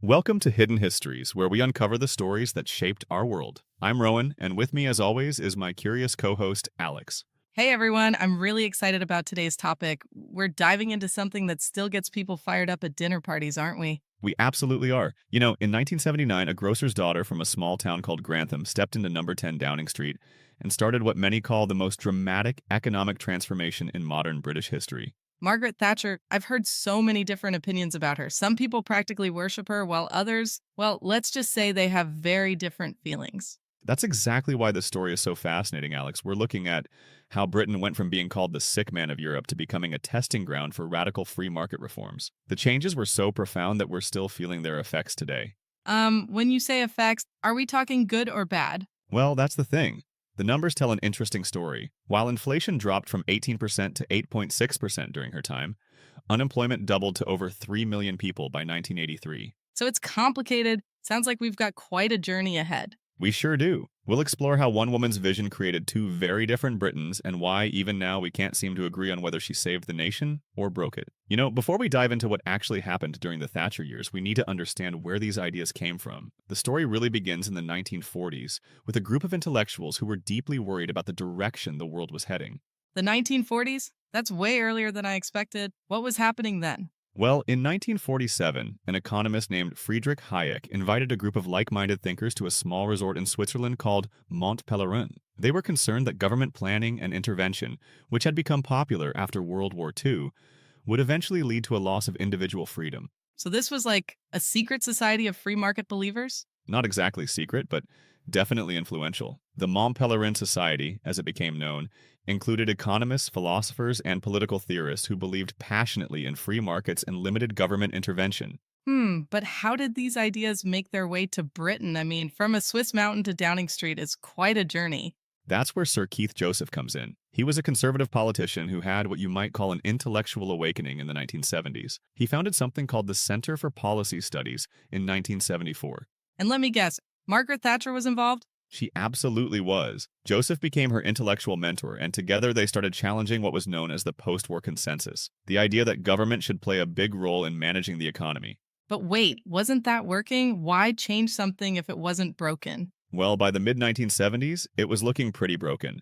Welcome to Hidden Histories, where we uncover the stories that shaped our world. I'm Rowan, and with me, as always, is my curious co host, Alex. Hey everyone, I'm really excited about today's topic. We're diving into something that still gets people fired up at dinner parties, aren't we? We absolutely are. In 1979, a grocer's daughter from a small town called Grantham stepped into number 10 Downing Street and started what many call the most dramatic economic transformation in modern British history. Margaret Thatcher, I've heard so many different opinions about her. Some people practically worship her, while others, well, let's just say they have very different feelings. That's exactly why this story is so fascinating, Alex. We're looking at how Britain went from being called the sick man of Europe to becoming a testing ground for radical free market reforms. The changes were so profound that we're still feeling their effects today. When you say effects, are we talking good or bad? Well, that's the thing. The numbers tell an interesting story. While inflation dropped from 18% to 8.6% during her time, unemployment doubled to over 3 million people by 1983. So it's complicated. Sounds like we've got quite a journey ahead. We sure do. We'll explore how one woman's vision created two very different Britons and why, even now, we can't seem to agree on whether she saved the nation or broke it. Before we dive into what actually happened during the Thatcher years, we need to understand where these ideas came from. The story really begins in the 1940s with a group of intellectuals who were deeply worried about the direction the world was heading. The 1940s? That's way earlier than I expected. What was happening then? Well, in 1947, an economist named Friedrich Hayek invited a group of like-minded thinkers to a small resort in Switzerland called Mont Pelerin. They were concerned that government planning and intervention, which had become popular after World War II, would eventually lead to a loss of individual freedom. So this was like a secret society of free market believers? Not exactly secret, but definitely influential. The Mont Pelerin Society, as it became known, included economists, philosophers, and political theorists who believed passionately in free markets and limited government intervention. But how did these ideas make their way to Britain? I mean, from a Swiss mountain to Downing Street is quite a journey. That's where Sir Keith Joseph comes in. He was a conservative politician who had what you might call an intellectual awakening in the 1970s. He founded something called the Center for Policy Studies in 1974. And let me guess, Margaret Thatcher was involved? She absolutely was. Joseph became her intellectual mentor, and together they started challenging what was known as the post-war consensus, the idea that government should play a big role in managing the economy. But wait, wasn't that working? Why change something if it wasn't broken? Well, by the mid-1970s, it was looking pretty broken.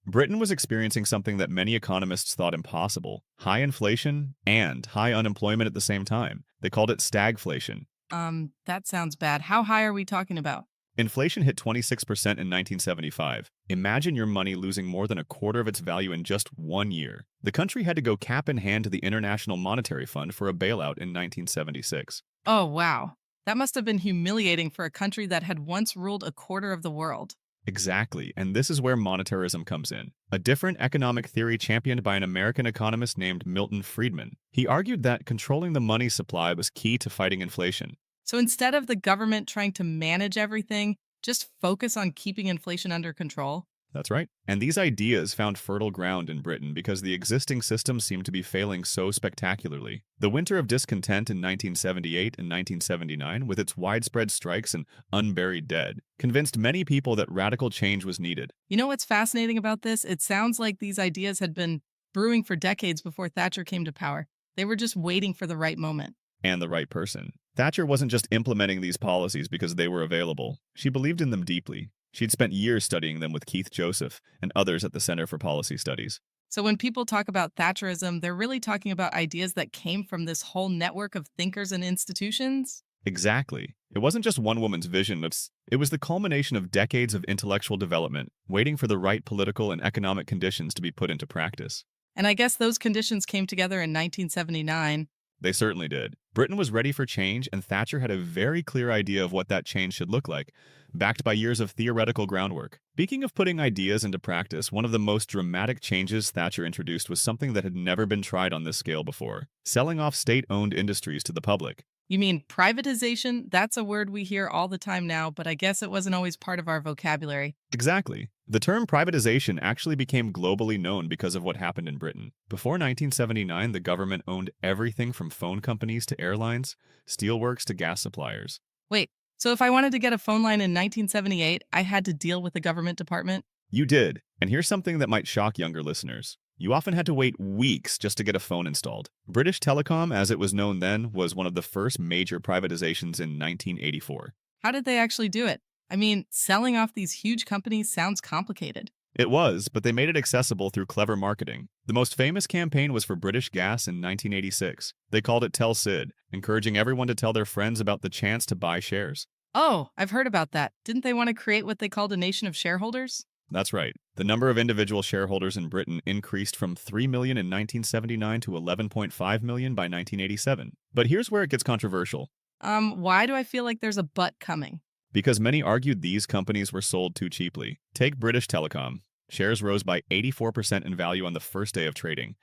Britain was experiencing something that many economists thought impossible: high inflation and high unemployment at the same time. They called it stagflation. That sounds bad. How high are we talking about? Inflation hit 26% in 1975. Imagine your money losing more than a quarter of its value in just 1 year. The country had to go cap in hand to the International Monetary Fund for a bailout in 1976. Oh, wow. That must have been humiliating for a country that had once ruled a quarter of the world. Exactly, and this is where monetarism comes in, a different economic theory championed by an American economist named Milton Friedman. He argued that controlling the money supply was key to fighting inflation. So instead of the government trying to manage everything, just focus on keeping inflation under control. That's right. And these ideas found fertile ground in Britain because the existing system seemed to be failing so spectacularly. The winter of discontent in 1978 and 1979, with its widespread strikes and unburied dead, convinced many people that radical change was needed. You know what's fascinating about this? It sounds like these ideas had been brewing for decades before Thatcher came to power. They were just waiting for the right moment. And the right person. Thatcher wasn't just implementing these policies because they were available. She believed in them deeply. She'd spent years studying them with Keith Joseph and others at the Center for Policy Studies. So when people talk about Thatcherism, they're really talking about ideas that came from this whole network of thinkers and institutions? Exactly. It wasn't just one woman's vision, it was the culmination of decades of intellectual development, waiting for the right political and economic conditions to be put into practice. And I guess those conditions came together in 1979. They certainly did. Britain was ready for change, and Thatcher had a very clear idea of what that change should look like, backed by years of theoretical groundwork. Speaking of putting ideas into practice, one of the most dramatic changes Thatcher introduced was something that had never been tried on this scale before: selling off state-owned industries to the public. You mean privatization? That's a word we hear all the time now, but I guess it wasn't always part of our vocabulary. Exactly. The term privatization actually became globally known because of what happened in Britain. Before 1979, the government owned everything from phone companies to airlines, steelworks to gas suppliers. Wait, so if I wanted to get a phone line in 1978, I had to deal with the government department? You did. And here's something that might shock younger listeners. You often had to wait weeks just to get a phone installed. British Telecom, as it was known then, was one of the first major privatizations in 1984. How did they actually do it? I mean, selling off these huge companies sounds complicated. It was, but they made it accessible through clever marketing. The most famous campaign was for British Gas in 1986. They called it Tell Sid, encouraging everyone to tell their friends about the chance to buy shares. Oh, I've heard about that. Didn't they want to create what they called a nation of shareholders? That's right. The number of individual shareholders in Britain increased from 3 million in 1979 to 11.5 million by 1987. But here's where it gets controversial. Why do I feel like there's a but coming? Because many argued these companies were sold too cheaply. Take British Telecom. Shares rose by 84% in value on the first day of trading.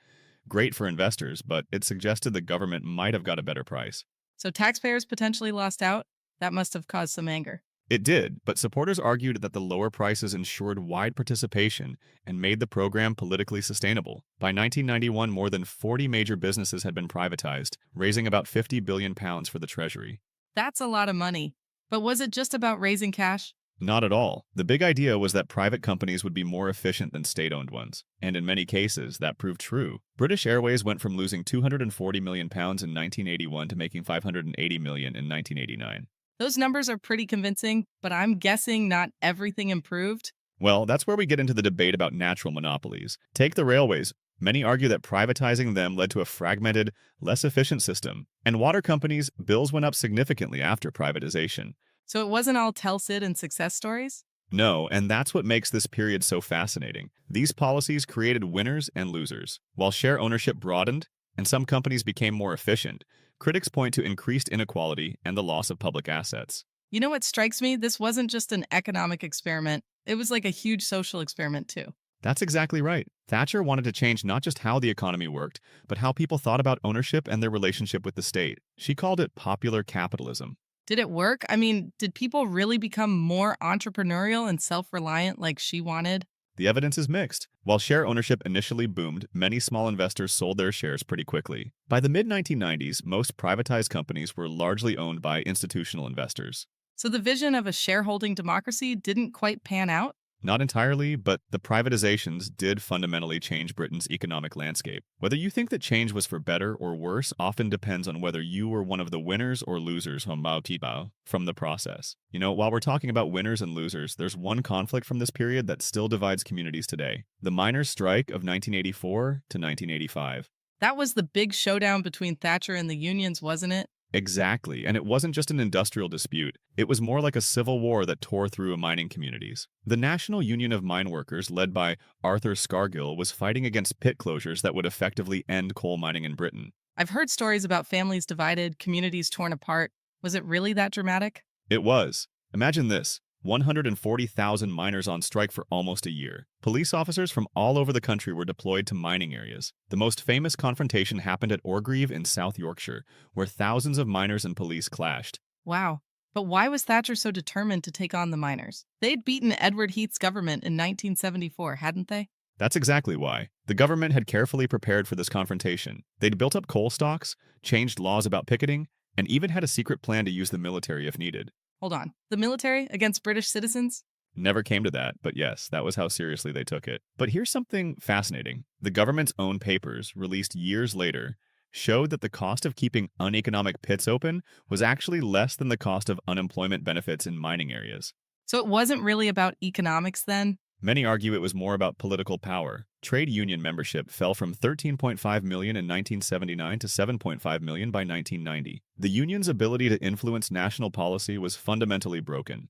Great for investors, but it suggested the government might have got a better price. So taxpayers potentially lost out? That must have caused some anger. It did, but supporters argued that the lower prices ensured wide participation and made the program politically sustainable. By 1991, more than 40 major businesses had been privatized, raising about £50 billion for the Treasury. That's a lot of money. But was it just about raising cash? Not at all. The big idea was that private companies would be more efficient than state-owned ones. And in many cases, that proved true. British Airways went from losing £240 million in 1981 to making $580 million in 1989. Those numbers are pretty convincing, but I'm guessing not everything improved. Well, that's where we get into the debate about natural monopolies. Take the railways. Many argue that privatizing them led to a fragmented, less efficient system. And water companies, bills went up significantly after privatization. So it wasn't all Telcid and success stories? No, and that's what makes this period so fascinating. These policies created winners and losers. While share ownership broadened, and some companies became more efficient, critics point to increased inequality and the loss of public assets. You know what strikes me? This wasn't just an economic experiment. It was like a huge social experiment, too. That's exactly right. Thatcher wanted to change not just how the economy worked, but how people thought about ownership and their relationship with the state. She called it popular capitalism. Did it work? I mean, did people really become more entrepreneurial and self-reliant like she wanted? The evidence is mixed. While share ownership initially boomed, many small investors sold their shares pretty quickly. By the mid-1990s, most privatized companies were largely owned by institutional investors. So the vision of a shareholding democracy didn't quite pan out? Not entirely, but the privatizations did fundamentally change Britain's economic landscape. Whether you think that change was for better or worse often depends on whether you were one of the winners or losers from the process. You know, while we're talking about winners and losers, there's one conflict from this period that still divides communities today. The miners' strike of 1984 to 1985. That was the big showdown between Thatcher and the unions, wasn't it? Exactly, and it wasn't just an industrial dispute. It was more like a civil war that tore through mining communities. The National Union of Mine Workers, led by Arthur Scargill, was fighting against pit closures that would effectively end coal mining in Britain. I've heard stories about families divided, communities torn apart. Was it really that dramatic? It was. Imagine this. 140,000 miners on strike for almost a year. Police officers from all over the country were deployed to mining areas. The most famous confrontation happened at Orgreave in South Yorkshire, where thousands of miners and police clashed. Wow. But why was Thatcher so determined to take on the miners? They'd beaten Edward Heath's government in 1974, hadn't they? That's exactly why. The government had carefully prepared for this confrontation. They'd built up coal stocks, changed laws about picketing, and even had a secret plan to use the military if needed. Hold on. The military against British citizens? Never came to that, but yes, that was how seriously they took it. But here's something fascinating. The government's own papers, released years later, showed that the cost of keeping uneconomic pits open was actually less than the cost of unemployment benefits in mining areas. So it wasn't really about economics then? Many argue it was more about political power. Trade union membership fell from 13.5 million in 1979 to 7.5 million by 1990. The union's ability to influence national policy was fundamentally broken.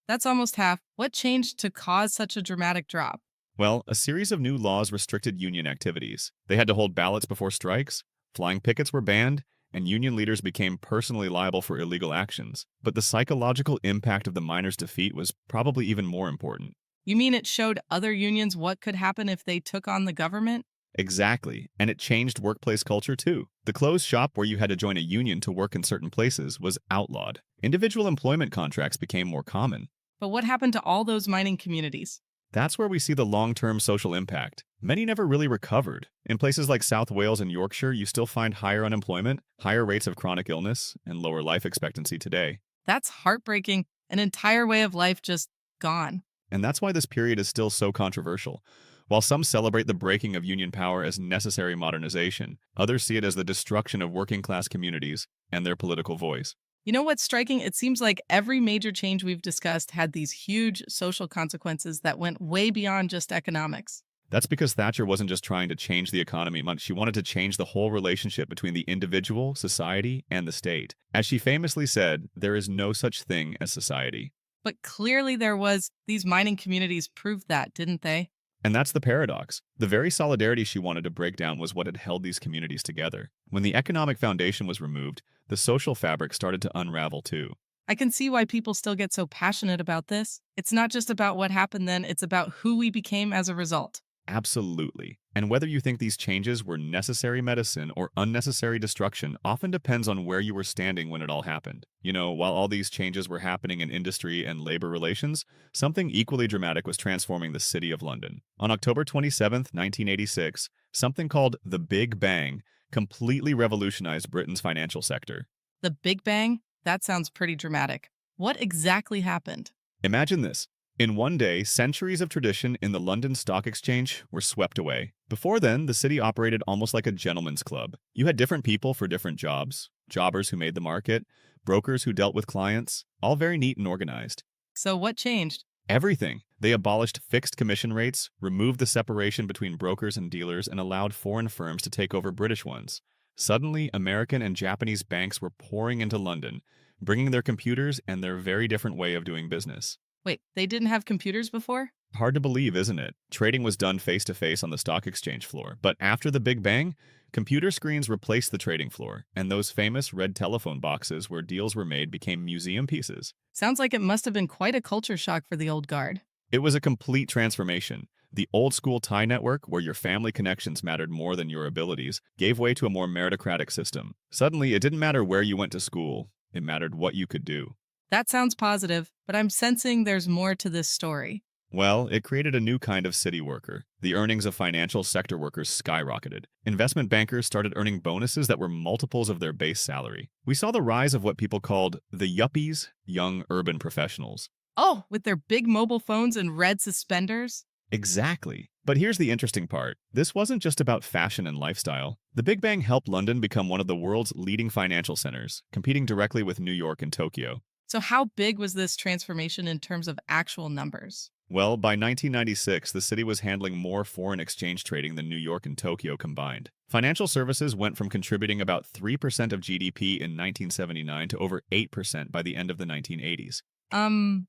That's almost half. What changed to cause such a dramatic drop? Well, a series of new laws restricted union activities. They had to hold ballots before strikes, flying pickets were banned, and union leaders became personally liable for illegal actions. But the psychological impact of the miners' defeat was probably even more important. You mean it showed other unions what could happen if they took on the government? Exactly, and it changed workplace culture too. The closed shop where you had to join a union to work in certain places was outlawed. Individual employment contracts became more common. But what happened to all those mining communities? That's where we see the long-term social impact. Many never really recovered. In places like South Wales and Yorkshire, you still find higher unemployment, higher rates of chronic illness, and lower life expectancy today. That's heartbreaking. An entire way of life just gone. And that's why this period is still so controversial. While some celebrate the breaking of union power as necessary modernization, others see it as the destruction of working-class communities and their political voice. You know what's striking? It seems like every major change we've discussed had these huge social consequences that went way beyond just economics. That's because Thatcher wasn't just trying to change the economy, she wanted to change the whole relationship between the individual, society, and the state. As she famously said, there is no such thing as society. But clearly there was. These mining communities proved that, didn't they? And that's the paradox. The very solidarity she wanted to break down was what had held these communities together. When the economic foundation was removed, the social fabric started to unravel too. I can see why people still get so passionate about this. It's not just about what happened then, it's about who we became as a result. Absolutely. And whether you think these changes were necessary medicine or unnecessary destruction often depends on where you were standing when it all happened. While all these changes were happening in industry and labor relations, something equally dramatic was transforming the City of London. On October 27, 1986, something called the Big Bang completely revolutionized Britain's financial sector. The Big Bang? That sounds pretty dramatic. What exactly happened? Imagine this. In one day, centuries of tradition in the London Stock Exchange were swept away. Before then, the city operated almost like a gentleman's club. You had different people for different jobs, jobbers who made the market, brokers who dealt with clients, all very neat and organized. So what changed? Everything. They abolished fixed commission rates, removed the separation between brokers and dealers, and allowed foreign firms to take over British ones. Suddenly, American and Japanese banks were pouring into London, bringing their computers and their very different way of doing business. Wait, they didn't have computers before? Hard to believe, isn't it? Trading was done face-to-face on the stock exchange floor. But after the Big Bang, computer screens replaced the trading floor, and those famous red telephone boxes where deals were made became museum pieces. Sounds like it must have been quite a culture shock for the old guard. It was a complete transformation. The old-school tie network, where your family connections mattered more than your abilities, gave way to a more meritocratic system. Suddenly, it didn't matter where you went to school. It mattered what you could do. That sounds positive, but I'm sensing there's more to this story. Well, it created a new kind of city worker. The earnings of financial sector workers skyrocketed. Investment bankers started earning bonuses that were multiples of their base salary. We saw the rise of what people called the yuppies, young urban professionals. Oh, with their big mobile phones and red suspenders? Exactly. But here's the interesting part. This wasn't just about fashion and lifestyle. The Big Bang helped London become one of the world's leading financial centers, competing directly with New York and Tokyo. So how big was this transformation in terms of actual numbers? Well, by 1996, the city was handling more foreign exchange trading than New York and Tokyo combined. Financial services went from contributing about 3% of GDP in 1979 to over 8% by the end of the 1980s.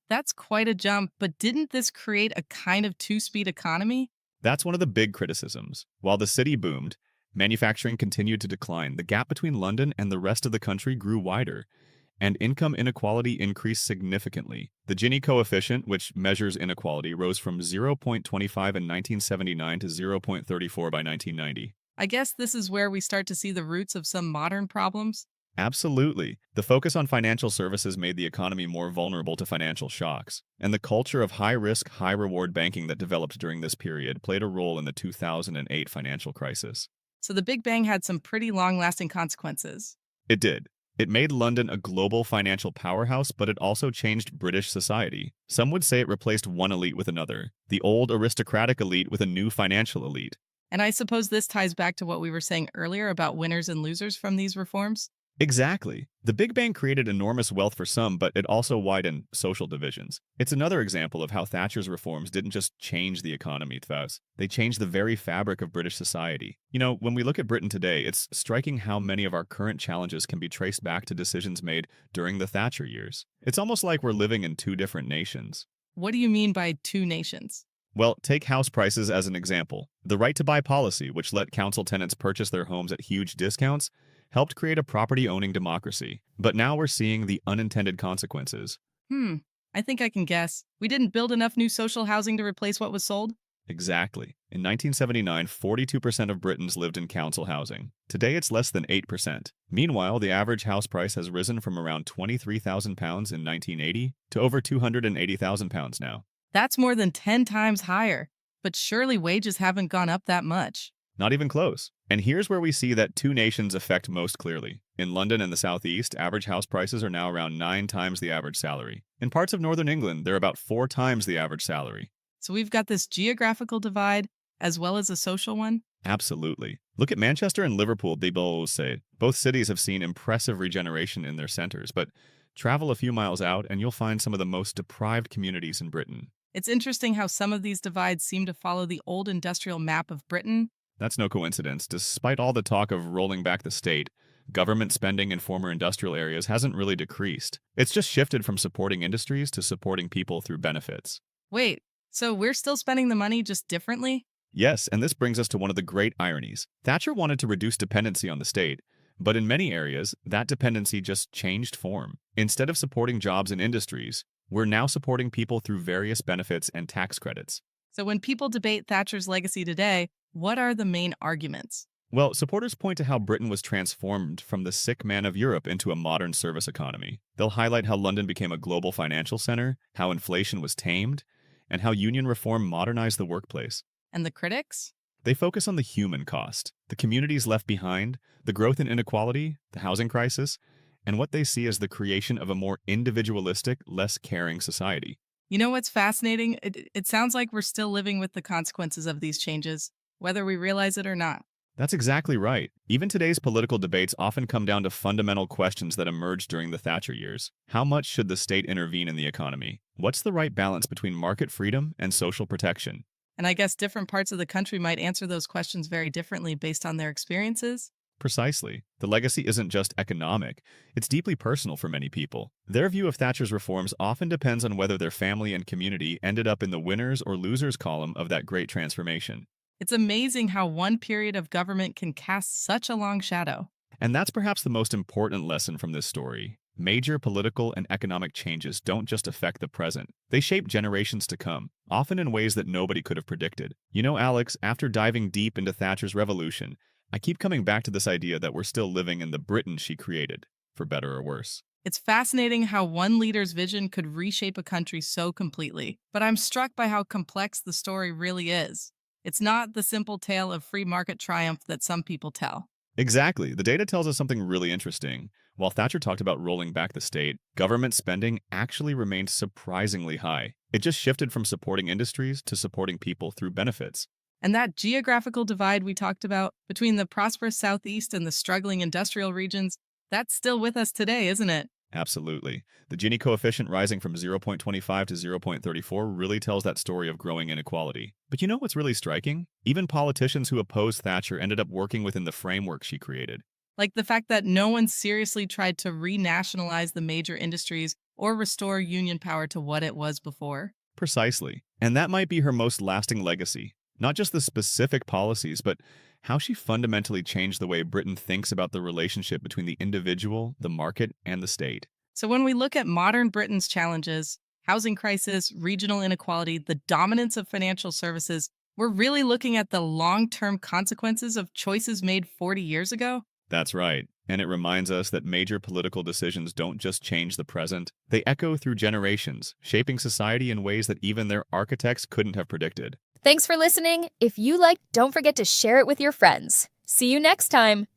That's quite a jump, but didn't this create a kind of two-speed economy? That's one of the big criticisms. While the city boomed, manufacturing continued to decline. The gap between London and the rest of the country grew wider, and income inequality increased significantly. The Gini coefficient, which measures inequality, rose from 0.25 in 1979 to 0.34 by 1990. I guess this is where we start to see the roots of some modern problems. Absolutely. The focus on financial services made the economy more vulnerable to financial shocks, and the culture of high-risk, high-reward banking that developed during this period played a role in the 2008 financial crisis. So the Big Bang had some pretty long-lasting consequences. It did. It made London a global financial powerhouse, but it also changed British society. Some would say it replaced one elite with another, the old aristocratic elite with a new financial elite. And I suppose this ties back to what we were saying earlier about winners and losers from these reforms? Exactly. The Big Bang created enormous wealth for some, but it also widened social divisions. It's another example of how Thatcher's reforms didn't just change the economy, thus, they changed the very fabric of British society. When we look at Britain today, it's striking how many of our current challenges can be traced back to decisions made during the Thatcher years. It's almost like we're living in two different nations. What do you mean by two nations? Well, take house prices as an example. The right-to-buy policy, which let council tenants purchase their homes at huge discounts, helped create a property-owning democracy. But now we're seeing the unintended consequences. I think I can guess. We didn't build enough new social housing to replace what was sold? Exactly. In 1979, 42% of Britons lived in council housing. Today, it's less than 8%. Meanwhile, the average house price has risen from around £23,000 in 1980 to over £280,000 now. That's more than 10 times higher. But surely wages haven't gone up that much. Not even close. And here's where we see that two nations affect most clearly. In London and the southeast, average house prices are now around 9 times the average salary. In parts of northern England, they're about 4 times the average salary. So we've got this geographical divide, as well as a social one? Absolutely. Look at Manchester and Liverpool, they both say. Both cities have seen impressive regeneration in their centers, but travel a few miles out and you'll find some of the most deprived communities in Britain. It's interesting how some of these divides seem to follow the old industrial map of Britain. That's no coincidence. Despite all the talk of rolling back the state, government spending in former industrial areas hasn't really decreased. It's just shifted from supporting industries to supporting people through benefits. Wait, so we're still spending the money just differently? Yes, and this brings us to one of the great ironies. Thatcher wanted to reduce dependency on the state, but in many areas, that dependency just changed form. Instead of supporting jobs and industries, we're now supporting people through various benefits and tax credits. So when people debate Thatcher's legacy today, what are the main arguments? Well, supporters point to how Britain was transformed from the sick man of Europe into a modern service economy. They'll highlight how London became a global financial center, how inflation was tamed, and how union reform modernized the workplace. And the critics? They focus on the human cost, the communities left behind, the growth in inequality, the housing crisis, and what they see as the creation of a more individualistic, less caring society. You know what's fascinating? It sounds like we're still living with the consequences of these changes, whether we realize it or not. That's exactly right. Even today's political debates often come down to fundamental questions that emerged during the Thatcher years. How much should the state intervene in the economy? What's the right balance between market freedom and social protection? And I guess different parts of the country might answer those questions very differently based on their experiences. Precisely. The legacy isn't just economic, it's deeply personal for many people. Their view of Thatcher's reforms often depends on whether their family and community ended up in the winners or losers column of that great transformation. It's amazing how one period of government can cast such a long shadow. And that's perhaps the most important lesson from this story. Major political and economic changes don't just affect the present. They shape generations to come, often in ways that nobody could have predicted. You know, Alex, after diving deep into Thatcher's revolution, I keep coming back to this idea that we're still living in the Britain she created, for better or worse. It's fascinating how one leader's vision could reshape a country so completely, but I'm struck by how complex the story really is. It's not the simple tale of free market triumph that some people tell. Exactly. The data tells us something really interesting. While Thatcher talked about rolling back the state, government spending actually remained surprisingly high. It just shifted from supporting industries to supporting people through benefits. And that geographical divide we talked about between the prosperous Southeast and the struggling industrial regions, that's still with us today, isn't it? Absolutely. The Gini coefficient rising from 0.25 to 0.34 really tells that story of growing inequality. But you know what's really striking? Even politicians who opposed Thatcher ended up working within the framework she created. Like the fact that no one seriously tried to renationalize the major industries or restore union power to what it was before. Precisely. And that might be her most lasting legacy. Not just the specific policies, but how she fundamentally changed the way Britain thinks about the relationship between the individual, the market, and the state. So when we look at modern Britain's challenges, housing crisis, regional inequality, the dominance of financial services, we're really looking at the long-term consequences of choices made 40 years ago. That's right. And it reminds us that major political decisions don't just change the present, they echo through generations, shaping society in ways that even their architects couldn't have predicted. Thanks for listening. If you liked, don't forget to share it with your friends. See you next time.